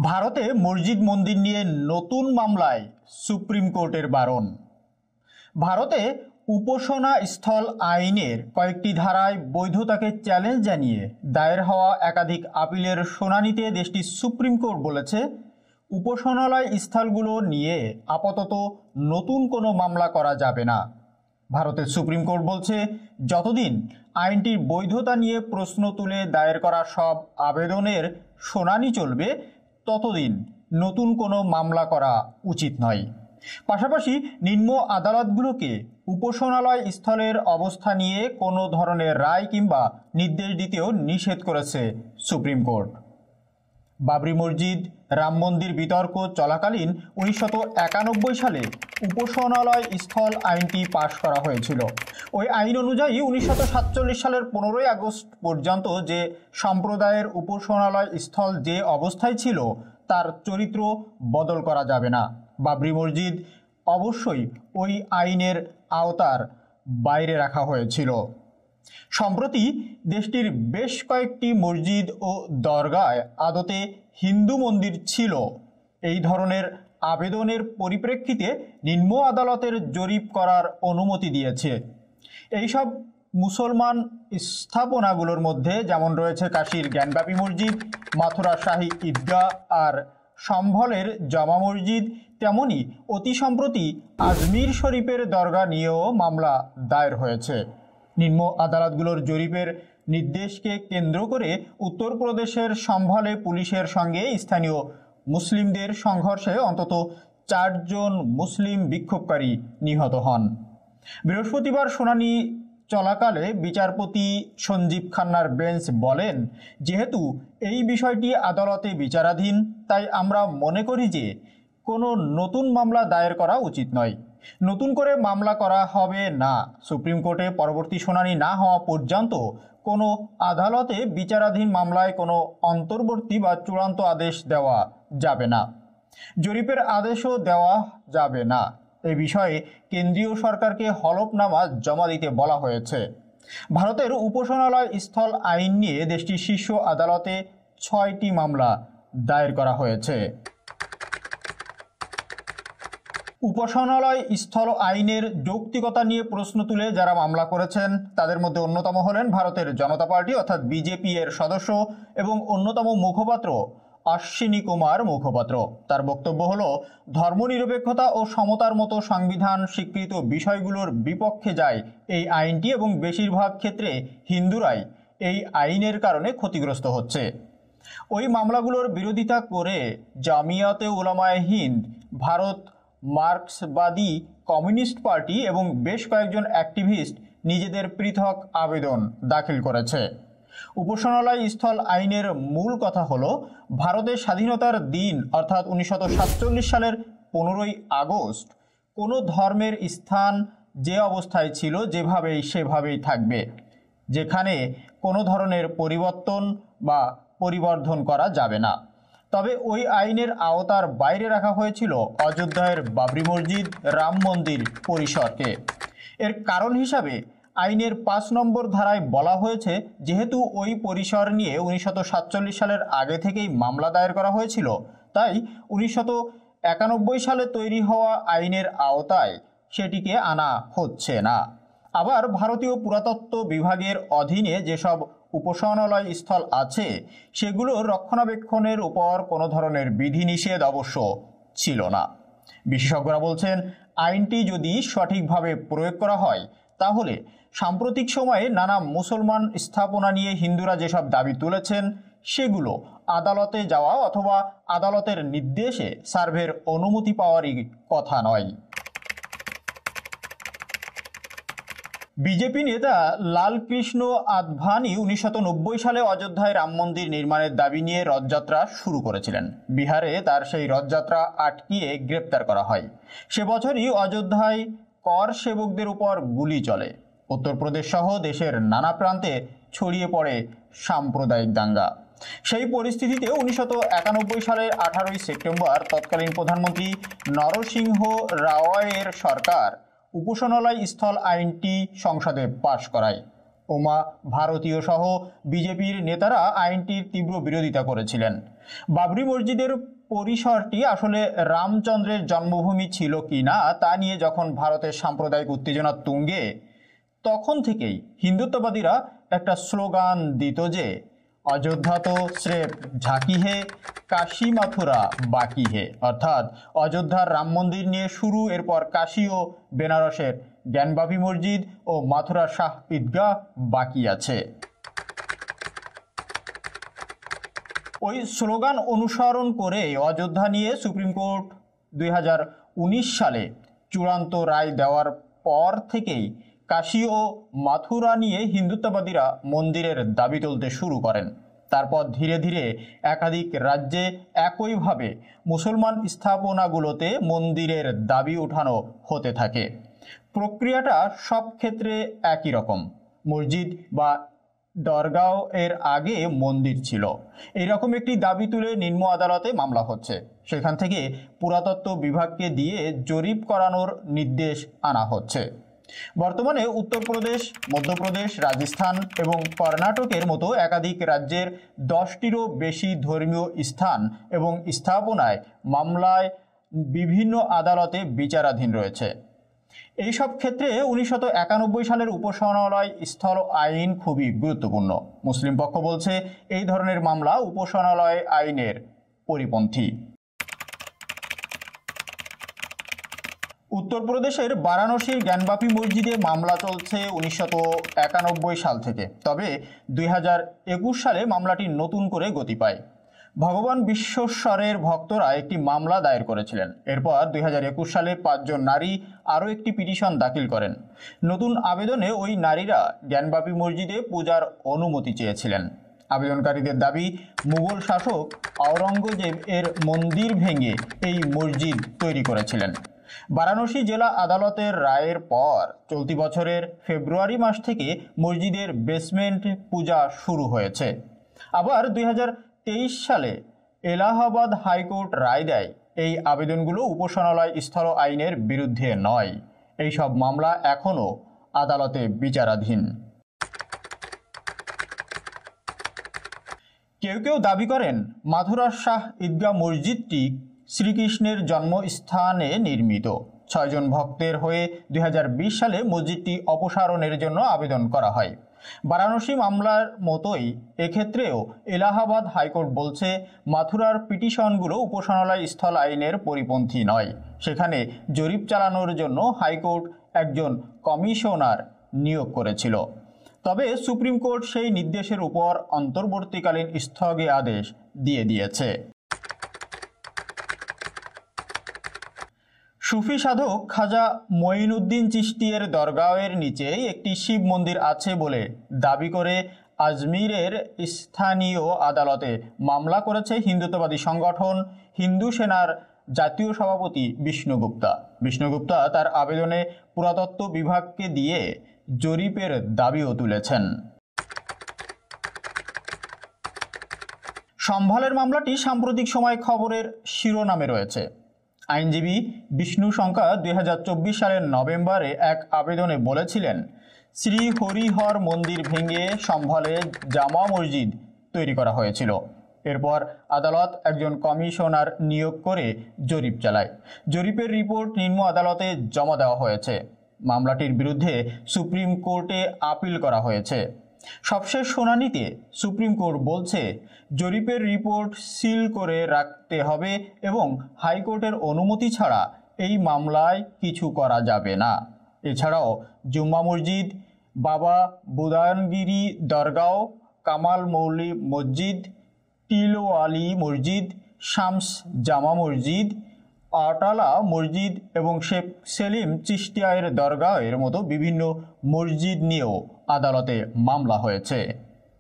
ভারতে মসজিদ মন্দির নিয়ে নতুন মামলায় সুপ্রিম কোর্টের বারণ। ভারতে উপাসনা স্থল আইনের কয়েকটি ধারায় বৈধতাকে চ্যালেঞ্জ জানিয়ে দায়ের হওয়া একাধিক আপিলের শুনানিতে দেশটির সুপ্রিম কোর্ট বলেছে, উপাসনালয় স্থলগুলো নিয়ে আপাতত নতুন কোনো মামলা করা যাবে না। ভারতের সুপ্রিম কোর্ট বলছে, যতদিন আইনটির বৈধতা নিয়ে প্রশ্ন তুলে দায়ের করা সব আবেদনের শুনানি চলবে, ততদিন নতুন কোনো মামলা করা উচিত নয়। পাশাপাশি নিম্ন আদালতগুলোকে উপাসনালয় স্থলের অবস্থা নিয়ে কোনো ধরনের রায় কিংবা নির্দেশ দিতেও নিষেধ করেছে সুপ্রিম কোর্ট। বাবরি মসজিদ রাম মন্দির বিতর্ক চলাকালীন 1991 সালে উপাসনালয় স্থল আইনটি পাশ করা হয়েছিল। ওই আইন অনুযায়ী 1947 সালের 15 আগস্ট পর্যন্ত যে সম্প্রদায়ের উপাসনালয় স্থল যে অবস্থায় ছিল তার চরিত্র বদল করা যাবে না। বাবরি মসজিদ অবশ্যই ওই আইনের আওতার বাইরে রাখা হয়েছিল। সম্প্রতি দেশটির বেশ কয়েকটি মসজিদ ও দরগায় আদতে হিন্দু মন্দির ছিল। এই ধরনের আবেদনের পরিপ্রেক্ষিতে নিম্ন আদালতের জরিপ করার অনুমতি দিয়েছে। এইসব মুসলমান স্থাপনাগুলোর মধ্যে যেমন রয়েছে কাশীর জ্ঞানব্যাপী মসজিদ, মাথুরা শাহী ঈদগাহ আর সম্ভলের জামা মসজিদ, তেমনি অতি সম্প্রতি আজমির শরীফের দরগা নিয়েও মামলা দায়ের হয়েছে। নিম্ন আদালতগুলোর জরিপের নির্দেশকে কেন্দ্র করে উত্তরপ্রদেশের সম্ভলে পুলিশের সঙ্গে স্থানীয় মুসলিমদের সংঘর্ষে অন্তত 4 জন মুসলিম বিক্ষোভকারী নিহত হন। বৃহস্পতিবার শুনানি চলাকালে বিচারপতি সঞ্জীব খান্নার বেঞ্চ বলেন, যেহেতু এই বিষয়টি আদালতে বিচারাধীন, তাই আমরা মনে করি যে কোনো নতুন মামলা দায়ের করা উচিত নয়। নতুন করে মামলা করা হবে না। সুপ্রিম কোর্টে পরবর্তী শুনানি না হওয়া পর্যন্ত কোনো আদালতে বিচারাধীন মামলায় কোনো অন্তর্বর্তী বা চূড়ান্ত আদেশ দেওয়া যাবে না। জরিপের আদেশও দেওয়া যাবে না। এ বিষয়ে কেন্দ্রীয় সরকারকে হলফনামা জমা দিতে বলা হয়েছে। ভারতের উপাসনালয় স্থল আইন নিয়ে দেশটির শীর্ষ আদালতে 6টি মামলা দায়ের করা হয়েছে। উপাসনালয় স্থল আইনের যৌক্তিকতা নিয়ে প্রশ্ন তুলে যারা মামলা করেছেন তাদের মধ্যে অন্যতম হলেন ভারতের জনতা পার্টি অর্থাৎ বিজেপি এর সদস্য এবং অন্যতম মুখপাত্র অশ্বিনী কুমার মুখোপাধ্যায়। তার বক্তব্য হলো, ধর্মনিরপেক্ষতা ও সমতার মতো সংবিধান স্বীকৃত বিষয়গুলোর বিপক্ষে যায় এই আইনটি এবং বেশিরভাগ ক্ষেত্রে হিন্দুরাই এই আইনের কারণে ক্ষতিগ্রস্ত হচ্ছে। ওই মামলাগুলোর বিরোধিতা করে জামিয়াতে উলামায়ে হিন্দ, ভারত মার্ক্সবাদী কমিউনিস্ট পার্টি এবং বেশ কয়েকজন অ্যাক্টিভিস্ট নিজেদের পৃথক আবেদন দাখিল করেছে। উপাসনালয় স্থল আইনের মূল কথা হলো, ভারতের স্বাধীনতার দিন অর্থাৎ 1947 সালের 15 আগস্ট কোনো ধর্মের স্থান যে অবস্থায় ছিল যেভাবেই সেভাবেই থাকবে, যেখানে কোনো ধরনের পরিবর্তন বা পরিবর্ধন করা যাবে না। তবে ওই আইনের আওতার বাইরে রাখা হয়েছিল অযোধ্যার বাবরি মসজিদ, রাম মন্দির পরিসরকে। এর কারণ হিসাবে আইনের 5 নম্বর ধারায় বলা হয়েছে, যেহেতু ওই পরিসর নিয়ে 1947 সালের আগে থেকেই মামলা দায়ের করা হয়েছিল, তাই 1991 সালে তৈরি হওয়া আইনের আওতায় সেটিকে আনা হচ্ছে না। আবার ভারতীয় পুরাতত্ত্ব বিভাগের অধীনে যেসব উপাসনালয় স্থল আছে সেগুলোর রক্ষণাবেক্ষণের উপর কোনো ধরনের বিধিনিষেধ অবশ্য ছিল না। বিশেষজ্ঞরা বলছেন, আইনটি যদি সঠিকভাবে প্রয়োগ করা হয় তাহলে সাম্প্রতিক সময়ে নানা মুসলমান স্থাপনা নিয়ে হিন্দুরা যেসব দাবি তুলেছেন সেগুলো আদালতে যাওয়া অথবা আদালতের নির্দেশে সার্ভের অনুমতি পাওয়ারই কথা নয়। বিজেপি নেতা লালকৃষ্ণ আদভানি 1990 সালে অযোধ্যায় রাম মন্দির নির্মাণের দাবি নিয়ে রথযাত্রা শুরু করেছিলেন। বিহারে তার সেই রথযাত্রা আটকিয়ে গ্রেপ্তার করা হয়। সে বছরই অযোধ্যায় কর সেবকদের উপর গুলি চলে। উত্তরপ্রদেশ সহ দেশের নানা প্রান্তে ছড়িয়ে পড়ে সাম্প্রদায়িক দাঙ্গা। সেই পরিস্থিতিতে 1991 সালের 18 সেপ্টেম্বর তৎকালীন প্রধানমন্ত্রী নরসিংহ রাওয়ের সরকার উপাসনালয় স্থল আইনটি সংসদে পাশ করায়। ওমা ভারতীয় সহ বিজেপির নেতারা আইনটির তীব্র বিরোধিতা করেছিলেন। বাবরি মসজিদের পরিসরটি আসলে রামচন্দ্রের জন্মভূমি ছিল কিনা তা নিয়ে যখন ভারতের সাম্প্রদায়িক উত্তেজনা তুঙ্গে, তখন থেকেই হিন্দুত্ববাদীরা একটা স্লোগান দিত যে অযোধ্যা তো স্রেফ ঝাঁকি হে, কাশী মাথুরা বাকি হে। অর্থাৎ অযোধ্যার রাম মন্দির নিয়ে শুরু, এরপর কাশী ও বেনারসের জ্ঞানবাপী মসজিদ ও মাথুরার শাহ ঈদগাহ বাকি আছে। ওই স্লোগান অনুসরণ করে অযোধ্যা নিয়ে সুপ্রিম কোর্ট 2019 সালে চূড়ান্ত রায় দেওয়ার পর থেকেই কাশী ও মাথুরা নিয়ে হিন্দুত্ববাদীরা মন্দিরের দাবি তুলতে শুরু করেন। তারপর ধীরে ধীরে একাধিক রাজ্যে একইভাবে মুসলমান স্থাপনাগুলোতে মন্দিরের দাবি উঠানো হতে থাকে। প্রক্রিয়াটা সব ক্ষেত্রে একই রকম। মসজিদ বা দরগাহ এর আগে মন্দির ছিল, এইরকম একটি দাবি তুলে নিম্ন আদালতে মামলা হচ্ছে। সেখান থেকে পুরাতত্ত্ব বিভাগকে দিয়ে জরিপ করানোর নির্দেশ আনা হচ্ছে। বর্তমানে উত্তরপ্রদেশ, মধ্যপ্রদেশ, রাজস্থান এবং কর্ণাটকের মতো একাধিক রাজ্যের 10টিরও বেশি ধর্মীয় স্থান এবং স্থাপনায় মামলায় বিভিন্ন আদালতে বিচারাধীন রয়েছে। এইসব ক্ষেত্রে 1991 সালের উপাসনালয় স্থল আইন খুবই গুরুত্বপূর্ণ। মুসলিম পক্ষ বলছে এই ধরনের মামলা উপাসনালয় আইনের পরিপন্থী। উত্তরপ্রদেশের বারাণসীর জ্ঞানবাপী মসজিদে মামলা চলছে 1991 সাল থেকে। তবে 2021 সালে মামলাটি নতুন করে গতি পায়। ভগবান বিশ্বেশ্বরের ভক্তরা একটি মামলা দায়ের করেছিলেন। এরপর 2021 সালে 5 জন নারী আরও একটি পিটিশন দাখিল করেন। নতুন আবেদনে ওই নারীরা জ্ঞানবাপী মসজিদে পূজার অনুমতি চেয়েছিলেন। আবেদনকারীদের দাবি, মুঘল শাসক আওরঙ্গজেব এর মন্দির ভেঙে এই মসজিদ তৈরি করেছিলেন। বারাণসী জেলা আদালতের রায়ের পর চলতি বছরের ফেব্রুয়ারি মাস থেকে মসজিদের বেসমেন্ট পূজা শুরু হয়েছে। আবার 2023 সালে এলাহাবাদ হাইকোর্ট রায় দেয় এই আবেদনগুলো উপাসনালয় স্থল আইনের বিরুদ্ধে নয়। এই সব মামলা এখনও আদালতে বিচারাধীন। কেউ কেউ দাবি করেন মাথুরার শাহ ঈদগাহ মসজিদটি শ্রীকৃষ্ণের জন্মস্থানে নির্মিত। 6 জন ভক্তের হয়ে 2020 সালে মসজিদটি অপসারণের জন্য আবেদন করা হয়। বারাণসী মামলার মতোই এক্ষেত্রেও এলাহাবাদ হাইকোর্ট বলছে মাথুরার পিটিশনগুলো উপাসনালয় স্থল আইনের পরিপন্থী নয়। সেখানে জরিপ চালানোর জন্য হাইকোর্ট একজন কমিশনার নিয়োগ করেছিল। তবে সুপ্রিম কোর্ট সেই নির্দেশের উপর অন্তর্বর্তীকালীন স্থগিতাদেশ আদেশ দিয়েছে। সুফি সাধক খাজা মঈনুদ্দিন চিশতির দরগাহের নিচে একটি শিব মন্দির আছে বলে দাবি করে আজমিরের স্থানীয় আদালতে মামলা করেছে হিন্দুত্ববাদী সংগঠন হিন্দু সেনার জাতীয় সভাপতি বিষ্ণু গুপ্তা। বিষ্ণু গুপ্তা তার আবেদনে পুরাতত্ত্ব বিভাগকে দিয়ে জরিপের দাবিও তুলেছেন। সম্ভালের মামলাটি সাম্প্রতিক সময় খবরের শিরোনামে রয়েছে। আইনজীবী বিষ্ণু শঙ্কা 2024 সালের নভেম্বরে এক আবেদনে বলেছিলেন, শ্রী হরিহর মন্দির ভেঙে সম্ভালে জামা মসজিদ তৈরি করা হয়েছিল। এরপর আদালত একজন কমিশনার নিয়োগ করে জরিপ চালায়। জরিপের রিপোর্ট নিম্ন আদালতে জমা দেওয়া হয়েছে। মামলাটির বিরুদ্ধে সুপ্রিম কোর্টে আপিল করা হয়েছে। সবশেষ শুনানিতে সুপ্রিম কোর্ট বলছে জরিপের রিপোর্ট সিল করে রাখতে হবে এবং হাইকোর্টের অনুমতি ছাড়া এই মামলায় কিছু করা যাবে না। এছাড়াও জুম্মা মসজিদ, বাবা বুদানগিরি দরগাহ, কামাল মৌলি মসজিদ, টিলোয়ালি মসজিদ, শামস জামা মসজিদ, আটালা মসজিদ এবং শেখ সেলিম চিশতিয়ার দরগাহের মতো বিভিন্ন মসজিদ নিয়েও আদালতে মামলা হয়েছে।